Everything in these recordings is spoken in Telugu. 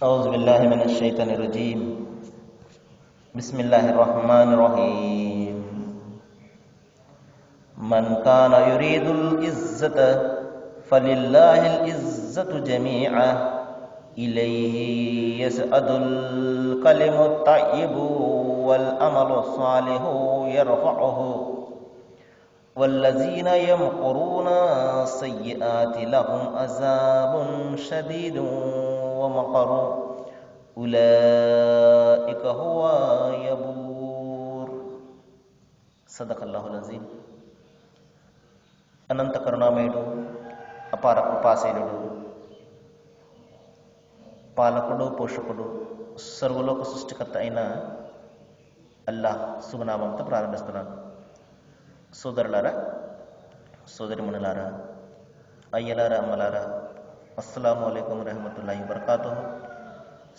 أعوذ بالله من الشيطان الرجيم. بسم الله الرحمن الرحيم. من كان يريد العزة فلله العزة جميعا إليه يسعد الكلم الطيب والعمل الصالح يرفعه والذين يمكرون السيئات لهم عذاب شديد ومكروا أولئك هو يبور. صدق الله العظيم. అనంత కరుణామయుడు, అపార కృపాశీలుడు, పాలకుడు, పోషకుడు, సర్వలోక సృష్టికర్త అయిన అల్లాహ్ శుభనామంతో ప్రారంభిస్తున్నాను. సోదరులారా, సోదరిమణులారా, అయ్యలారా, అమ్మలారా, అస్సలాము అలైకుం రహమతుల్లాహి వబరకాతుహు.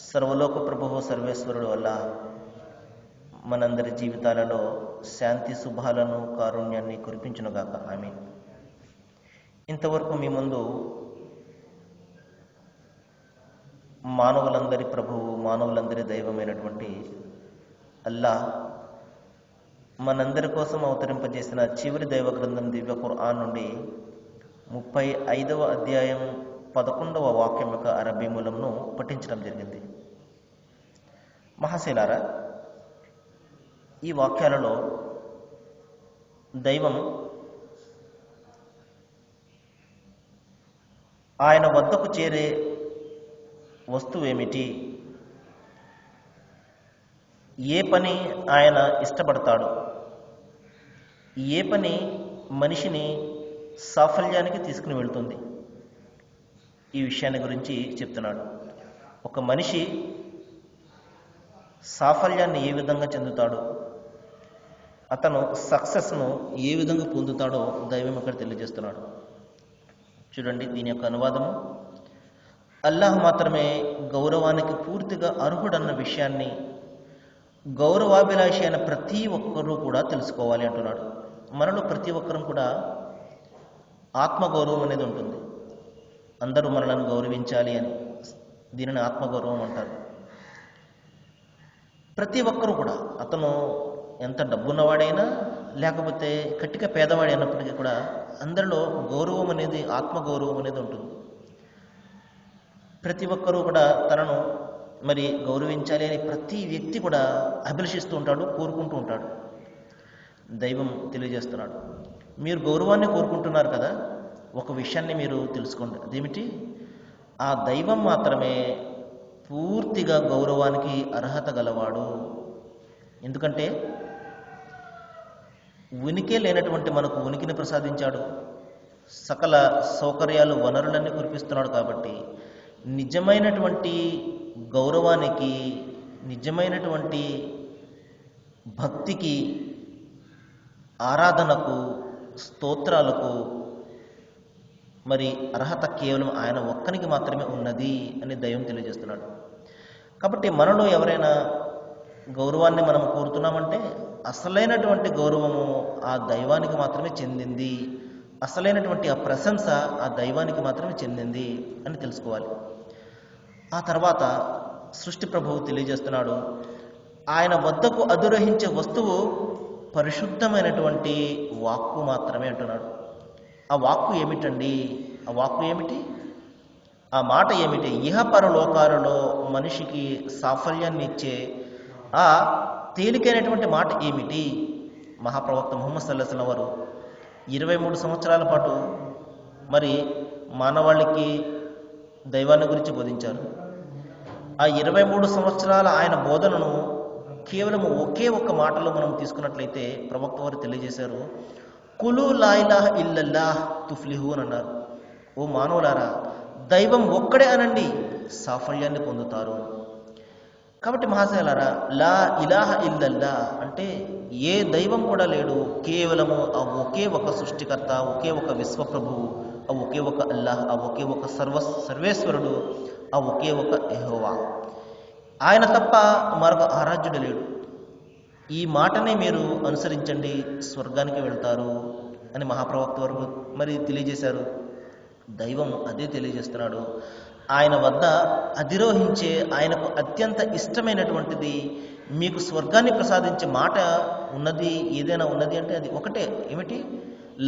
సర్వలోక ప్రభువు సర్వేశ్వరుడు అల్లాహ్ మనందరి జీవితాలలో శాంతి శుభాలను, కారుణ్యాన్ని కురిపించునుగాక. ఆమీన్. ఇంతవరకు మీ ముందు మానవులందరి ప్రభువు, మానవులందరి దైవమైనటువంటి అల్లాహ్ మనందరి కోసం అవతరింపజేసిన చివరి దైవ గ్రంథం దివ్య ఖురాన్ నుండి 35వ అధ్యాయం 11వ వాక్యం యొక్క అరబీ మూలంను పఠించడం జరిగింది. మహాశైలారా, ఈ వాక్యాలలో దైవం ఆయన వద్దకు చేరే వస్తువేమిటి, ఏ పని ఆయన ఇష్టపడతాడు, ఏ పని మనిషిని సాఫల్యానికి తీసుకుని వెళ్తుంది, ఈ విషయాన్ని గురించి చెప్తున్నాడు. ఒక మనిషి సాఫల్యాన్ని ఏ విధంగా చెందుతాడు, అతను సక్సెస్ను ఏ విధంగా పొందుతాడో దైవం ఇక్కడ తెలియజేస్తున్నాడు. చూడండి, దీని యొక్క అనువాదము: అల్లాహ్ మాత్రమే గౌరవానికి పూర్తిగా అర్హుడన్న విషయాన్ని గౌరవాభిలాషి అయిన ప్రతి ఒక్కరూ కూడా తెలుసుకోవాలి అంటున్నాడు. మనలో ప్రతి ఒక్కరూ కూడా ఆత్మగౌరవం అనేది ఉంటుంది. అందరూ మనలను గౌరవించాలి అని, దీనిని ఆత్మగౌరవం అంటారు. ప్రతి ఒక్కరూ కూడా, అతను ఎంత డబ్బున్నవాడైనా లేకపోతే కట్టిక పేదవాడి అయినప్పటికీ కూడా అందరిలో గౌరవం అనేది, ఆత్మగౌరవం అనేది ఉంటుంది. ప్రతి ఒక్కరూ కూడా తనను మరి గౌరవించాలి అని ప్రతి వ్యక్తి కూడా అభిలషిస్తూ ఉంటాడు, కోరుకుంటూ ఉంటాడు. దైవం తెలియజేస్తున్నాడు, మీరు గౌరవాన్ని కోరుకుంటున్నారు కదా, ఒక విషయాన్ని మీరు తెలుసుకోండి. అదేమిటి? ఆ దైవం మాత్రమే పూర్తిగా గౌరవానికి అర్హత గలవాడు. ఎందుకంటే ఉనికి లేనటువంటి మనకు ఉనికిని ప్రసాదించాడు, సకల సౌకర్యాలు, వనరులన్నీ కురిపిస్తున్నాడు. కాబట్టి నిజమైనటువంటి గౌరవానికి, నిజమైనటువంటి భక్తికి, ఆరాధనకు, స్తోత్రాలకు మరి అర్హత కేవలం ఆయన ఒక్కనికి మాత్రమే ఉన్నది అని దైవం తెలియజేస్తున్నాడు. కాబట్టి మనలో ఎవరైనా గౌరవాన్ని మనం కోరుతున్నామంటే అసలైనటువంటి గౌరవము ఆ దైవానికి మాత్రమే చెందింది, అసలైనటువంటి ఆ ప్రశంస ఆ దైవానికి మాత్రమే చెందింది అని తెలుసుకోవాలి. ఆ తర్వాత సృష్టి ప్రభువు తెలియజేస్తున్నాడు, ఆయన వద్దకు అధిరోహించే వస్తువు పరిశుద్ధమైనటువంటి వాక్కు మాత్రమే అంటున్నాడు. ఆ వాక్కు ఏమిటండి? ఆ వాక్కు ఏమిటి? ఆ మాట ఏమిటి? ఇహపరలోకాలలో మనిషికి సాఫల్యాన్ని ఇచ్చే ఆ తేలికైనటువంటి మాట ఏమిటి? మహాప్రవక్త ముహమ్మద్ సల్లల్లాహు అలైహి వసల్లం వారు 23 సంవత్సరాల పాటు మరి మానవాళికి దైవాన్ని గురించి బోధించారు. ఆ 23 సంవత్సరాల ఆయన బోధనను కేవలం ఒకే ఒక్క మాటలో మనం తీసుకున్నట్లయితే ప్రవక్త వారు తెలియజేశారు, కులు లా ఇలాహ ఇల్లల్లాహ్ తుఫ్లిహు అని అన్నారు. ఓ మానవులారా, దైవం ఒక్కడే అనండి, సాఫల్యాన్ని పొందుతారు. కాబట్టి మహాశయులారా, లా ఇలాహ ఇల్లల్లా అంటే ఏ దైవం కూడా లేడు, కేవలము ఆ ఒకే ఒక సృష్టికర్త, ఒకే ఒక విశ్వప్రభువు, ఆ ఒకే ఒక అల్లాహ్, ఆ ఒకే ఒక సర్వేశ్వరుడు, ఆ ఒకే ఒక యెహోవా. ఆయన తప్ప మరొక ఆరాధ్యుడు లేడు. ఈ మాటనే మీరు అనుసరించండి, స్వర్గానికి వెళ్తారు అని మహాప్రవక్త వారు మరి తెలియజేశారు. దైవం అదే తెలియజేస్తున్నాడు. ఆయన వద్ద అధిరోహించే ఆయనకు అత్యంత ఇష్టమైనటువంటిది మీకు స్వర్గాన్ని ప్రసాదించే మాట ఉన్నది, ఏదైనా ఉన్నది అంటే అది ఒకటే. ఏమిటి?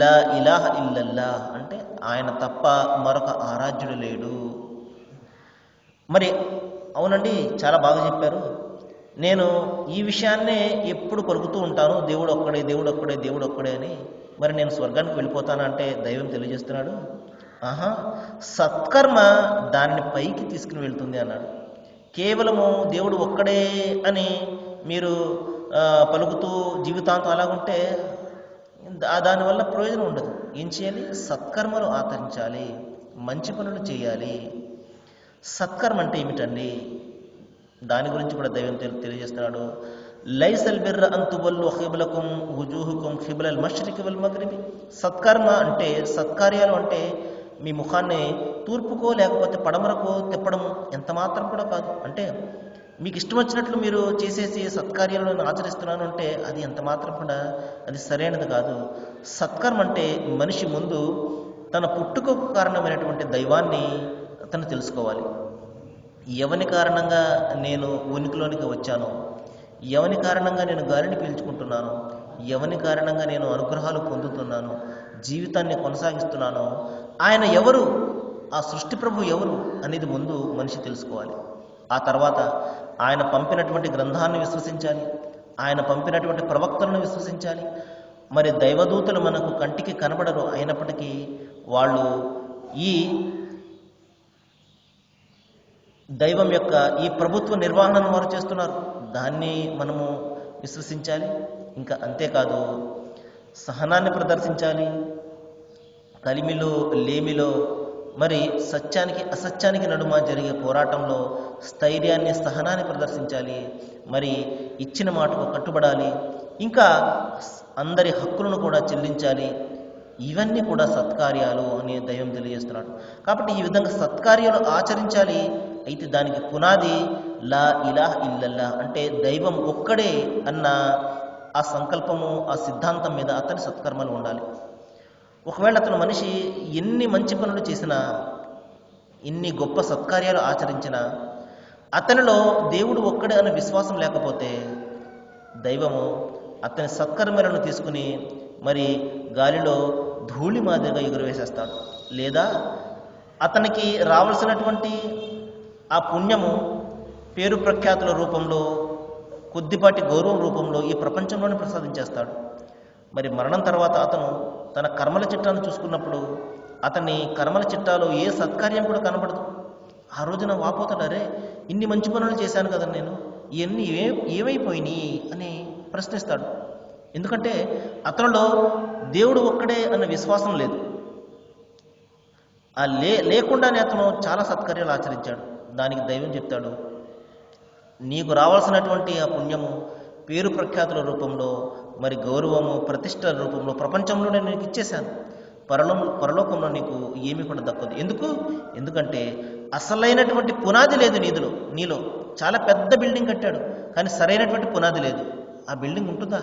లా ఇలాహ ఇల్లల్లా, అంటే ఆయన తప్ప మరొక ఆరాధ్యుడు లేడు. మరి అవునండి, చాలా బాగా చెప్పారు. నేను ఈ విషయాన్నే ఎప్పుడు పలుకుతూ ఉంటాను, దేవుడు ఒక్కడే, దేవుడు ఒక్కడే, దేవుడు ఒక్కడే అని. మరి నేను స్వర్గానికి వెళ్ళిపోతానంటే దైవం తెలియజేస్తున్నాడు, ఆహా, సత్కర్మ దానిని పైకి తీసుకుని వెళ్తుంది అన్నాడు. కేవలము దేవుడు ఒక్కడే అని మీరు పలుకుతూ జీవితాంతం అలాగుంటే దానివల్ల ప్రయోజనం ఉండదు. ఏం చేయాలి? సత్కర్మలు ఆచరించాలి, మంచి పనులు చేయాలి. సత్కర్మ అంటే ఏమిటండి? దాని గురించి కూడా దైవం తెలియజేస్తున్నాడు. లైసల్ బిర్ర అన్ తువల్లు ఖిబ్లకుం వుజూహుకుం ఖిబ్లల్ మష్రికి వల్ మగ్రిబి. సత్కర్మ అంటే, సత్కార్యాలు అంటే మీ ముఖాన్ని తూర్పుకో లేకపోతే పడమరకో తిప్పడం ఎంత మాత్రం కూడా కాదు. అంటే మీకు ఇష్టం వచ్చినట్లు మీరు చేసేసి సత్కార్యాలను ఆచరిస్తున్నాను అంటే అది ఎంత మాత్రం కూడా అది సరైనది కాదు. సత్కర్మ అంటే మనిషి ముందు తన పుట్టుకకు కారణమైనటువంటి దైవాన్ని అతను తెలుసుకోవాలి. ఎవని కారణంగా నేను ఉనికిలోనికి వచ్చాను, ఎవని కారణంగా నేను గాలిని పీల్చుకుంటున్నాను, ఎవని కారణంగా నేను అనుగ్రహాలు పొందుతున్నాను, జీవితాన్ని కొనసాగిస్తున్నాను, ఆయన ఎవరు, ఆ సృష్టి ప్రభు ఎవరు అనేది ముందు మనిషి తెలుసుకోవాలి. ఆ తర్వాత ఆయన పంపినటువంటి గ్రంథాన్ని విశ్వసించాలి, ఆయన పంపినటువంటి ప్రవక్తలను విశ్వసించాలి. మరి దైవదూతలు మనకు కంటికి కనబడరు, అయినప్పటికీ వాళ్ళు ఈ దైవం యొక్క ఈ ప్రభుత్వ నిర్వహణను వారు చేస్తున్నారు, దాన్ని మనము విశ్వసించాలి. ఇంకా అంతేకాదు, సహనాన్ని ప్రదర్శించాలి. కలిమిలో లేమిలో మరి సత్యానికి అసత్యానికి నడుమ జరిగే పోరాటంలో స్థైర్యాన్ని, సహనాన్ని ప్రదర్శించాలి. మరి ఇచ్చిన మాటకు కట్టుబడాలి. ఇంకా అందరి హక్కులను కూడా చెల్లించాలి. ఇవన్నీ కూడా సత్కార్యాలు అని దైవం తెలియజేస్తున్నాడు. కాబట్టి ఈ విధంగా సత్కార్యాలు ఆచరించాలి. అయితే దానికి పునాది లా ఇలాహ ఇల్లల్లా, అంటే దైవం ఒక్కడే అన్న ఆ సంకల్పము, ఆ సిద్ధాంతం మీద అతని సత్కర్మలు ఉండాలి. ఒకవేళ అతను మనిషి ఎన్ని మంచి పనులు చేసినా, ఎన్ని గొప్ప సత్కార్యాలు ఆచరించినా అతనిలో దేవుడు ఒక్కడే అనే విశ్వాసం లేకపోతే దైవము అతని సత్కర్మలను తీసుకుని మరి గాలిలో ధూళి మాదిరిగా ఎగురవేసేస్తాడు. లేదా అతనికి రావాల్సినటువంటి ఆ పుణ్యము పేరు ప్రఖ్యాతుల రూపంలో, కొద్దిపాటి గౌరవం రూపంలో ఈ ప్రపంచంలోనే ప్రసాదించేస్తాడు. మరి మరణం తర్వాత అతను తన కర్మల చిట్టాను చూసుకున్నప్పుడు అతని కర్మల చిట్టాలో ఏ సత్కార్యం కూడా కనబడదు. ఆ రోజున వాపోతాడు, అరే ఇన్ని మంచి పనులు చేశాను కదా నేను, ఇవన్నీ ఏమైపోయినాయి అని ప్రశ్నిస్తాడు. ఎందుకంటే అతనిలో దేవుడు ఒక్కడే అన్న విశ్వాసం లేదు. ఆ లేకుండానే అతను చాలా సత్కార్యాలు ఆచరించాడు. దానికి దైవం చెప్తాడు, నీకు రావాల్సినటువంటి ఆ పుణ్యము పేరు ప్రఖ్యాతుల రూపంలో, మరి గౌరవము, ప్రతిష్టల రూపంలో ప్రపంచంలో నేను నీకు ఇచ్చేశాను. పరలోకంలో నీకు ఏమీ కూడా దక్కదు. ఎందుకంటే అసలైనటువంటి పునాది లేదు నీలో. చాలా పెద్ద బిల్డింగ్ కట్టాడు, కానీ సరైనటువంటి పునాది లేదు. ఆ బిల్డింగ్ ఉంటుందా?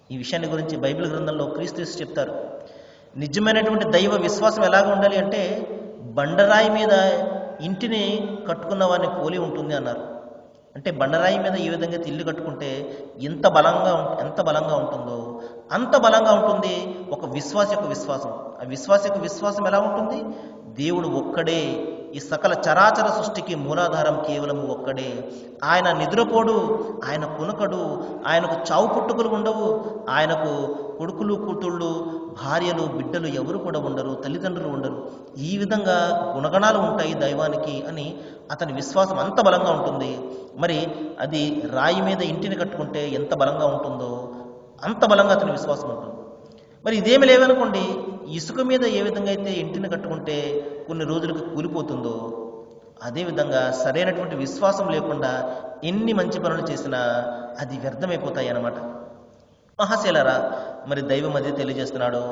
ఈ విషయాన్ని గురించి బైబిల్ గ్రంథంలో క్రీస్తు చెప్తారు. నిజమైనటువంటి దైవ విశ్వాసం ఎలాగ ఉండాలి అంటే బండరాయి మీద ఇంటిని కట్టుకున్న వారిని పోలి ఉంటుంది అన్నారు. అంటే బండరాయి మీద ఈ విధంగా ఇల్లు కట్టుకుంటే ఎంత బలంగా ఉంటుందో అంత బలంగా ఉంటుంది ఒక విశ్వాస యొక్క విశ్వాసం. ఆ విశ్వాస యొక్క విశ్వాసం ఎలా ఉంటుంది? దేవుడు ఒక్కడే, ఈ సకల చరాచర సృష్టికి మూలాధారం కేవలం ఒక్కడే. ఆయన నిద్రపోడు, ఆయన కునకడు, ఆయనకు చావు పుట్టుకలు ఉండవు, ఆయనకు కొడుకులు, కూతుళ్ళు, భార్యలు, బిడ్డలు ఎవరు కూడా ఉండరు, తల్లిదండ్రులు ఉండరు. ఈ విధంగా గుణగణాలు ఉంటాయి దైవానికి అని అతని విశ్వాసం అంత బలంగా ఉంటుంది. మరి అది రాయి మీద ఇంటిని కట్టుకుంటే ఎంత బలంగా ఉంటుందో అంత బలంగా అతని విశ్వాసం ఉంటుంది. మరి ఇదేమి లేవనుకోండి, ఇసుక మీద ఏ విధంగా అయితే ఇంటిని కట్టుకుంటే కొన్ని రోజులకు కూలిపోతుందో అదేవిధంగా సరైనటువంటి విశ్వాసం లేకుండా ఎన్ని మంచి పనులు చేసినా అది వ్యర్థమైపోతాయి అన్నమాట. మహాశీలరా, మరి దైవం అదే తెలియజేస్తున్నాడు.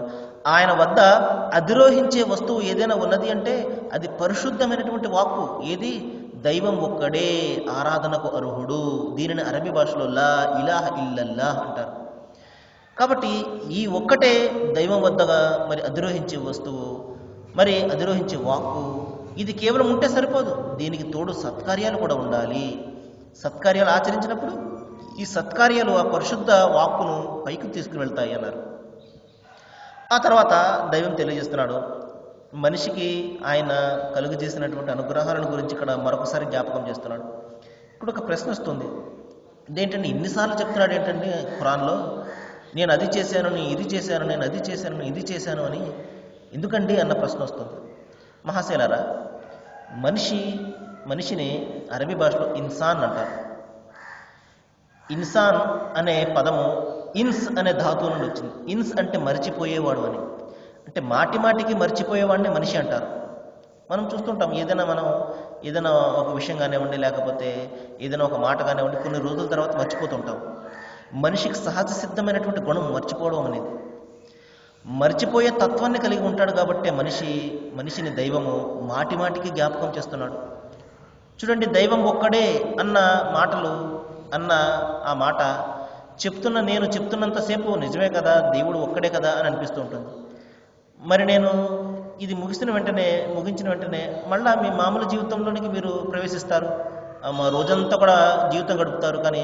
ఆయన వద్ద అధిరోహించే వస్తువు ఏదైనా ఉన్నది అంటే అది పరిశుద్ధమైనటువంటి వాక్కు. ఏది? దైవం ఒక్కడే ఆరాధనకు అర్హుడు. దీనిని అరబీ భాషలో లా ఇలాహ ఇల్లల్లాహ్ అంటారు. కాబట్టి ఈ ఒక్కటే దైవం వద్దగా మరి అధిరోహించే వస్తువు, మరి అధిరోహించే వాక్కు, ఇది కేవలం ఉంటే సరిపోదు, దీనికి తోడు సత్కార్యాలు కూడా ఉండాలి. సత్కార్యాలు ఆచరించినప్పుడు ఈ సత్కార్యాలు ఆ పరిశుద్ధ వాక్కును పైకి తీసుకుని వెళ్తాయి అన్నారు. ఆ తర్వాత దైవం తెలియజేస్తున్నాడు మనిషికి ఆయన కలుగు చేసినటువంటి అనుగ్రహాలను గురించి ఇక్కడ మరొకసారి జ్ఞాపకం చేస్తున్నాడు. ఇప్పుడు ఒక ప్రశ్న వస్తుంది, ఇదేంటంటే ఇన్నిసార్లు చెప్తున్నాడు ఏంటంటే ఖురాన్లో, నేను అది చేశాను, నేను ఇది చేశాను, నేను అది చేశాను, నేను ఇది చేశాను అని ఎందుకండి అన్న ప్రశ్న వస్తుంది. మహాశైలారా, మనిషిని అరబీ భాషలో ఇన్సాన్ అంటారు. ఇన్సాన్ అనే పదము ఇన్స్ అనే ధాతువు నుండి వచ్చింది. ఇన్స్ అంటే మర్చిపోయేవాడు అని, అంటే మాటికి మర్చిపోయేవాడిని మనిషి అంటారు. మనం చూస్తుంటాం, ఏదైనా ఒక విషయం కానివ్వండి, లేకపోతే ఏదైనా ఒక మాట కానివ్వండి, కొన్ని రోజుల తర్వాత మర్చిపోతుంటాం. మనిషికి సహజ సిద్ధమైనటువంటి గుణం మర్చిపోవడం అనేది. మర్చిపోయే తత్వాన్ని కలిగి ఉంటాడు కాబట్టి మనిషిని దైవము మాటికి జ్ఞాపకం చేస్తున్నాడు. చూడండి, దైవం ఒక్కడే అన్న ఆ మాట నేను చెప్తున్నంతసేపు నిజమే కదా, దేవుడు ఒక్కడే కదా అని అనిపిస్తూ ఉంటుంది. మరి నేను ఇది ముగించిన వెంటనే మళ్ళా మీ మామూలు జీవితంలోనికి మీరు ప్రవేశిస్తారు, మా రోజంతా కూడా జీవితం గడుపుతారు, కానీ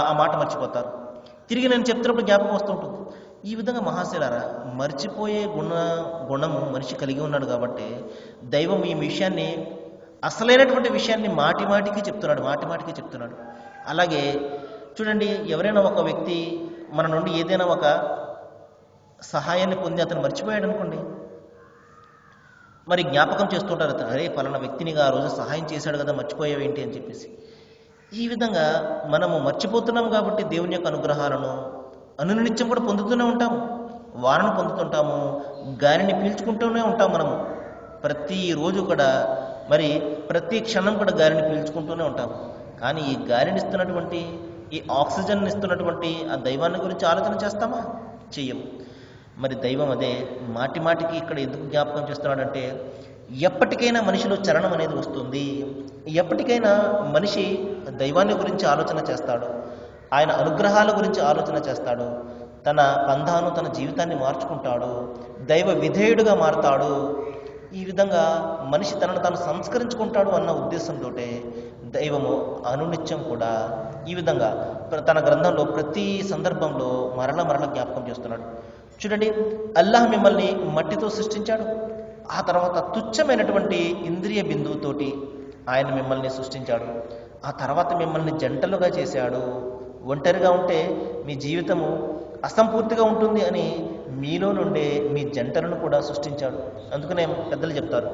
ఆ మాట మర్చిపోతారు. తిరిగి నేను చెప్తున్నప్పుడు జ్ఞాపకం వస్తుంటుంది. ఈ విధంగా మహాశైలారా, మర్చిపోయే గుణము మనిషి కలిగి ఉన్నాడు కాబట్టి దైవం ఈ విషయాన్ని, అసలైనటువంటి విషయాన్ని మాటికి చెప్తున్నాడు. అలాగే చూడండి, ఎవరైనా ఒక వ్యక్తి మన నుండి ఏదైనా ఒక సహాయాన్ని పొంది అతను మర్చిపోయాడు అనుకోండి, మరి జ్ఞాపకం చేస్తుంటారు, అరే పలానా వ్యక్తినిగా ఆ రోజు సహాయం చేశాడు కదా, మర్చిపోయావేంటి అని చెప్పేసి. ఈ విధంగా మనము మర్చిపోతున్నాం కాబట్టి దేవుని యొక్క అనుగ్రహాలను అనునిత్యం కూడా పొందుతూనే ఉంటాము, వారను పొందుతుంటాము, గాలిని పీల్చుకుంటూనే ఉంటాం. మనము ప్రతిరోజు కూడా మరి ప్రతి క్షణం కూడా గాలిని పీల్చుకుంటూనే ఉంటాము. కానీ ఈ గాలిని ఇస్తున్నటువంటి, ఈ ఆక్సిజన్ ఇస్తున్నటువంటి ఆ దైవాన్ని గురించి ఆలోచన చేస్తామా? చెయ్యము. మరి దైవం అదే మాటికి ఇక్కడ ఎందుకు జ్ఞాపకం చేస్తున్నాడంటే, ఎప్పటికైనా మనిషిలో చలనం అనేది వస్తుంది. ఎప్పటికైనా మనిషి దైవాన్ని గురించి ఆలోచన చేస్తాడు, ఆయన అనుగ్రహాల గురించి ఆలోచన చేస్తాడు, తన పంధాను, తన జీవితాన్ని మార్చుకుంటాడు, దైవ విధేయుడుగా మారతాడు. ఈ విధంగా మనిషి తనను తాను సంస్కరించుకుంటాడు అన్న ఉద్దేశంతో దైవము అనునిత్యం కూడా ఈ విధంగా తన గ్రంథంలో ప్రతి సందర్భంలో మరల జ్ఞాపకం చేస్తున్నాడు. చూడండి, అల్లాహ్ మిమ్మల్ని మట్టితో సృష్టించాడు, ఆ తర్వాత తుచ్చమైనటువంటి ఇంద్రియ బిందువుతోటి ఆయన మిమ్మల్ని సృష్టించాడు, ఆ తర్వాత మిమ్మల్ని జంటలుగా చేశాడు. ఒంటరిగా ఉంటే మీ జీవితము అసంపూర్తిగా ఉంటుంది అని మీలో నుండే మీ జంటలను కూడా సృష్టించాడు. అందుకనే పెద్దలు చెప్తారు,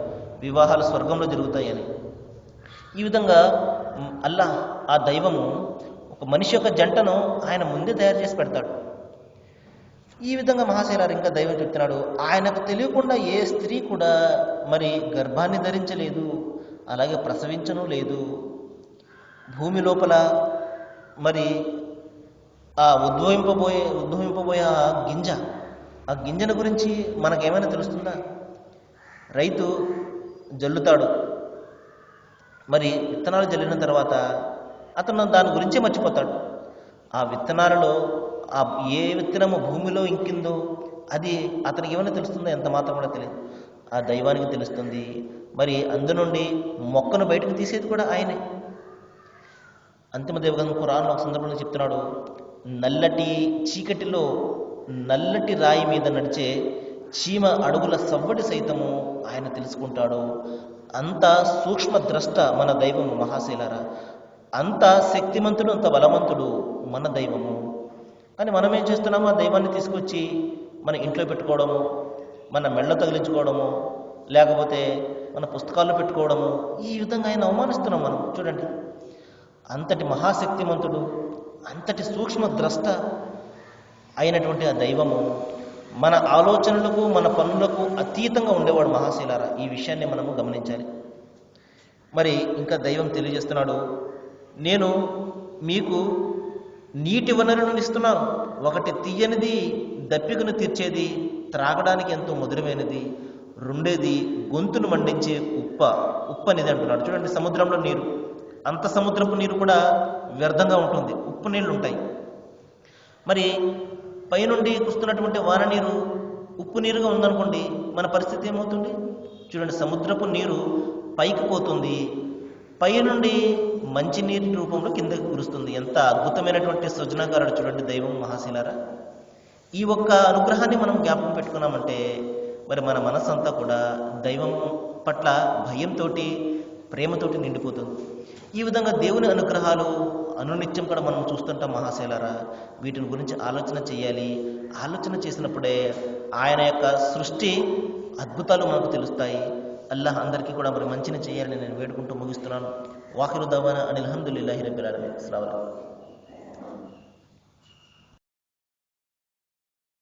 వివాహాలు స్వర్గంలో జరుగుతాయి అని. ఈ విధంగా అల్లాహ్, ఆ దైవము ఒక మనిషి యొక్క జంటను ఆయన ముందే తయారు చేసి పెడతాడు. ఈ విధంగా మహాశైలారు ఇంకా దైవం చెప్తున్నాడు, ఆయనకు తెలియకుండా ఏ స్త్రీ కూడా మరి గర్భాన్ని ధరించలేదు, అలాగే ప్రసవించను లేదు. భూమి లోపల మరి ఆ ఉద్భవింపబోయే ఆ గింజను గురించి మనకేమైనా తెలుస్తుందా? రైతు జల్లుతాడు, మరి విత్తనాలు జల్లిన తర్వాత అతను దాని గురించే మర్చిపోతాడు. ఆ విత్తనాలలో ఏ విత్తనము భూమిలో ఇంకిందో అది అతనికి ఏమైనా తెలుస్తుందో? ఎంత మాత్రం కూడా తెలియదు. ఆ దైవానికి తెలుస్తుంది. మరి అందు నుండి మొక్కను బయటకు తీసేది కూడా ఆయనే. అంతిమ దేవగం ఖురాన్ ఒక సందర్భంలో చెప్తున్నాడు, నల్లటి చీకటిలో నల్లటి రాయి మీద నడిచే చీమ అడుగుల సవ్వడి సైతము ఆయన తెలుసుకుంటాడు. అంత సూక్ష్మ ద్రష్ట మన దైవము మహాశైలారా, అంత శక్తిమంతుడు, అంత బలవంతుడు మన దైవము. కానీ మనం ఏం చేస్తున్నాము? ఆ దైవాన్ని తీసుకొచ్చి మన ఇంట్లో పెట్టుకోవడము, మన మెళ్ళ తగిలించుకోవడము, లేకపోతే మన పుస్తకాల్లో పెట్టుకోవడము, ఈ విధంగా ఆయన అవమానిస్తున్నాం మనం. చూడండి, అంతటి మహాశక్తిమంతుడు, అంతటి సూక్ష్మ ద్రష్ట అయినటువంటి ఆ దైవము మన ఆలోచనలకు, మన పనులకు అతీతంగా ఉండేవాడు మహాశైలారా. ఈ విషయాన్ని మనము గమనించాలి. మరి ఇంకా దైవం తెలియజేస్తున్నాడు, నేను మీకు నీటి వనరులను ఇస్తున్నాను. ఒకటి తీయనిది, దప్పికను తీర్చేది, త్రాగడానికి ఎంతో మధురమైనది. రెండేది గొంతును మండించే ఉప్పు అనేది అంటున్నాడు. చూడండి, సముద్రంలో నీరు, అంత సముద్రపు నీరు కూడా వ్యర్థంగా ఉంటుంది, ఉప్పు నీళ్ళు ఉంటాయి. మరి పైనుండి కుస్తున్నటువంటి వాన నీరు ఉప్పు నీరుగా ఉందనుకోండి, మన పరిస్థితి ఏమవుతుంది? చూడండి, సముద్రపు నీరు పైకి పోతుంది, పై నుండి మంచినీటి రూపంలో కిందకి కురుస్తుంది. ఎంత అద్భుతమైనటువంటి సృజనాకారుడు చూడండి దైవం మహాశీలారా. ఈ ఒక్క అనుగ్రహాన్ని మనం జ్ఞాపకం పెట్టుకున్నామంటే మరి మన మనస్సంతా కూడా దైవం పట్ల భయంతో, ప్రేమతోటి నిండిపోతుంది. ఈ విధంగా దేవుని అనుగ్రహాలు అనునిత్యం కూడా మనం చూస్తుంటాం మహాశైలారా. వీటిని గురించి ఆలోచన చేయాలి. ఆలోచన చేసినప్పుడే ఆయన యొక్క సృష్టి అద్భుతాలు మనకు తెలుస్తాయి. అల్లాహ్ అందరికీ కూడా మరి మంచిని చేయాలని నేను వేడుకుంటూ ముగిస్తున్నాను. వాఖిరు దవానా అనిల్ హమ్దులిల్లాహి రబ్బిల్ ఆలమీన్. అస్సలాము అలైకుం.